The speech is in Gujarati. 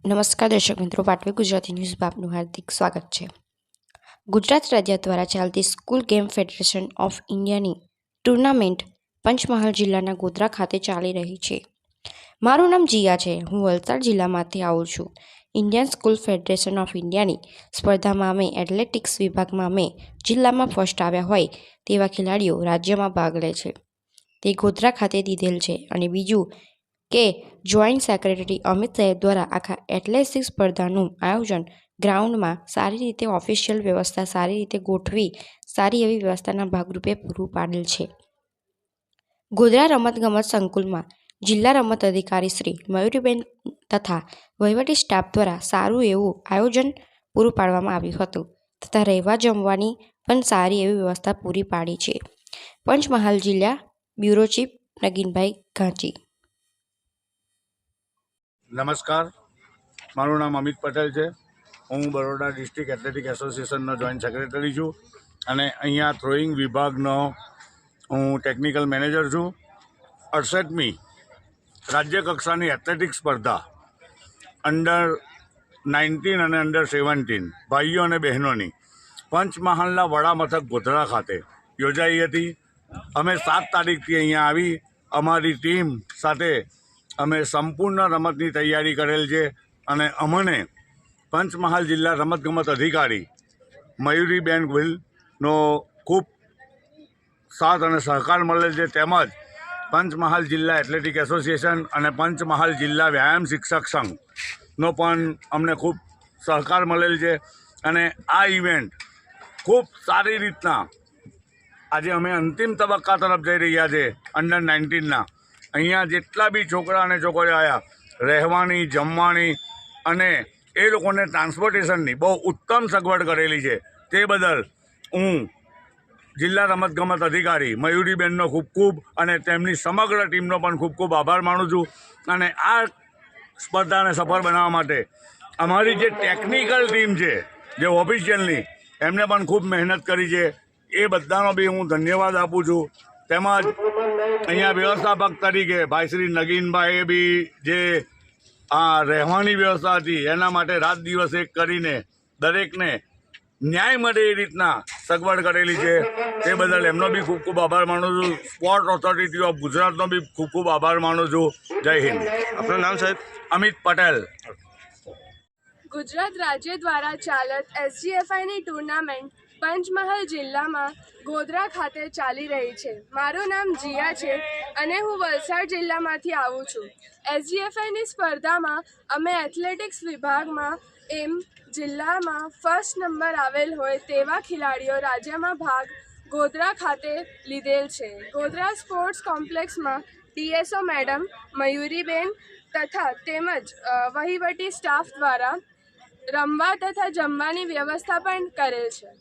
નમસ્કાર દર્શક મિત્રો, પાટવી ગુજરાતી ન્યૂઝમાં આપનું હાર્દિક સ્વાગત છે। ગુજરાત રાજ્ય દ્વારા ચાલતી સ્કૂલ ગેમ ફેડરેશન ઓફ ઇન્ડિયાની ટુર્નામેન્ટ પંચમહાલ જિલ્લાના ગોધરા ખાતે ચાલી રહી છે। મારું નામ જીયા છે, હું વલસાડ જિલ્લામાંથી આવું છું। ઇન્ડિયન સ્કૂલ ફેડરેશન ઓફ ઇન્ડિયાની સ્પર્ધામાં અમે એથ્લેટિક્સ વિભાગમાં અમે જિલ્લામાં ફર્સ્ટ આવ્યા હોય તેવા ખેલાડીઓ રાજ્યમાં ભાગ લે છે, તે ગોધરા ખાતે દીધેલ છે। અને બીજું કે જોઈન્ટ સેક્રેટરી અમિત સાહેબ દ્વારા આખા એથ્લેટિક્સ સ્પર્ધાનું આયોજન ગ્રાઉન્ડમાં સારી રીતે ઓફિશિયલ વ્યવસ્થા સારી રીતે ગોઠવી સારી એવી વ્યવસ્થાના ભાગરૂપે પૂરું પાડેલ છે। ગોધરા રમતગમત સંકુલમાં જિલ્લા રમત અધિકારી શ્રી મયુરીબેન તથા વહીવટી સ્ટાફ દ્વારા સારું એવું આયોજન પૂરું પાડવામાં આવ્યું હતું તથા રહેવા જમવાની પણ સારી એવી વ્યવસ્થા પૂરી પાડી છે। પંચમહાલ જિલ્લા બ્યુરો ચીફ નગીનભાઈ ઘાંચી। નમસ્કાર, મારું નામ અમિત પટેલ છે। હું બરોડા ડિસ્ટ્રિક્ટ એથ્લેટિક એસોસિએશનનો જોઈન્ટ સેક્રેટરી છું અને અહીંયા થ્રોઈંગ વિભાગનો હું ટેકનિકલ મેનેજર છું। 68મી રાજ્ય કક્ષાની એથ્લેટિક સ્પર્ધા અંડર 19 અને અંડર 17 ભાઈઓ અને બહેનોની પંચમહાલના વડા મથક ગોધરા ખાતે યોજાઈ હતી। અમે 7 તારીખથી અહીંયા આવી અમારી ટીમ સાથે અમે સંપૂર્ણ રમતની તૈયારી કરેલ છે અને અમને પંચમહાલ જિલ્લા રમતગમત અધિકારી મયુરીબેન ગોહિલનો ખૂબ સાથ અને સહકાર મળેલ છે, તેમજ પંચમહાલ જિલ્લા એથ્લેટિક એસોસિએશન અને પંચમહાલ જિલ્લા વ્યાયામ શિક્ષક સંઘનો પણ અમને ખૂબ સહકાર મળેલ છે અને આ ઇવેન્ટ ખૂબ સારી રીતના આજે અમે અંતિમ તબક્કા તરફ જઈ રહ્યા છે। અંડર 19ના અહીંયા જેટલા બી છોકરા અને છોકરીઓ આવ્યા, રહેવાની, જમવાની અને એ લોકોને ટ્રાન્સપોર્ટેશનની બહુ ઉત્તમ સગવડ કરેલી છે, તે બદલ હું જિલ્લા રમતગમત અધિકારી મયુરીબેનનો ખૂબ ખૂબ અને તેમની સમગ્ર ટીમનો પણ ખૂબ ખૂબ આભાર માનું છું। અને આ સ્પર્ધાને સફળ બનાવવા માટે અમારી જે ટેકનિકલ ટીમ છે, જે ઓફિશિયલની, એમને પણ ખૂબ મહેનત કરી છે, એ બધાનો બી હું ધન્યવાદ આપું છું। તેમજ અહીંયા વ્યવસ્થાપક તરીકે ભાઈ શ્રી નગીનભાઈએ બી જે આ રહેવાની વ્યવસ્થા હતી એના માટે રાત દિવસ એક કરીને દરેકને ન્યાય મળે એ રીતના સગવડ કરેલી છે, તે બદલ એમનો બી ખૂબ ખૂબ આભાર માનું છું। સ્પોર્ટ ઓથોરિટી ઓફ ગુજરાતનો બી ખૂબ ખૂબ આભાર માનું છું। જય હિન્દ। આપનું નામ સાહેબ? અમિત પટેલ। ગુજરાત રાજ્ય દ્વારા ચાલત SGFIની ટુર્નામેન્ટ પંચમહાલ જિલ્લામાં ગોધરા ખાતે ચાલી રહી છે। મારું નામ જીયા છે અને હું વલસાડ જિલ્લામાંથી આવું છું। SGFIની સ્પર્ધામાં અમે એથ્લેટિક્સ વિભાગમાં જિલ્લામાં ફર્સ્ટ નંબર આવેલ હોય તેવા ખેલાડીઓ રાજ્યમાં ભાગ ગોધરા ખાતે લીધેલ છે। ગોધરા સ્પોર્ટ્સ કોમ્પ્લેક્સમાં DSO મેડમ મયુરીબેન તથા તેમજ વહીવટી સ્ટાફ દ્વારા રમવા તથા જમવાની વ્યવસ્થા પણ કરેલ છે।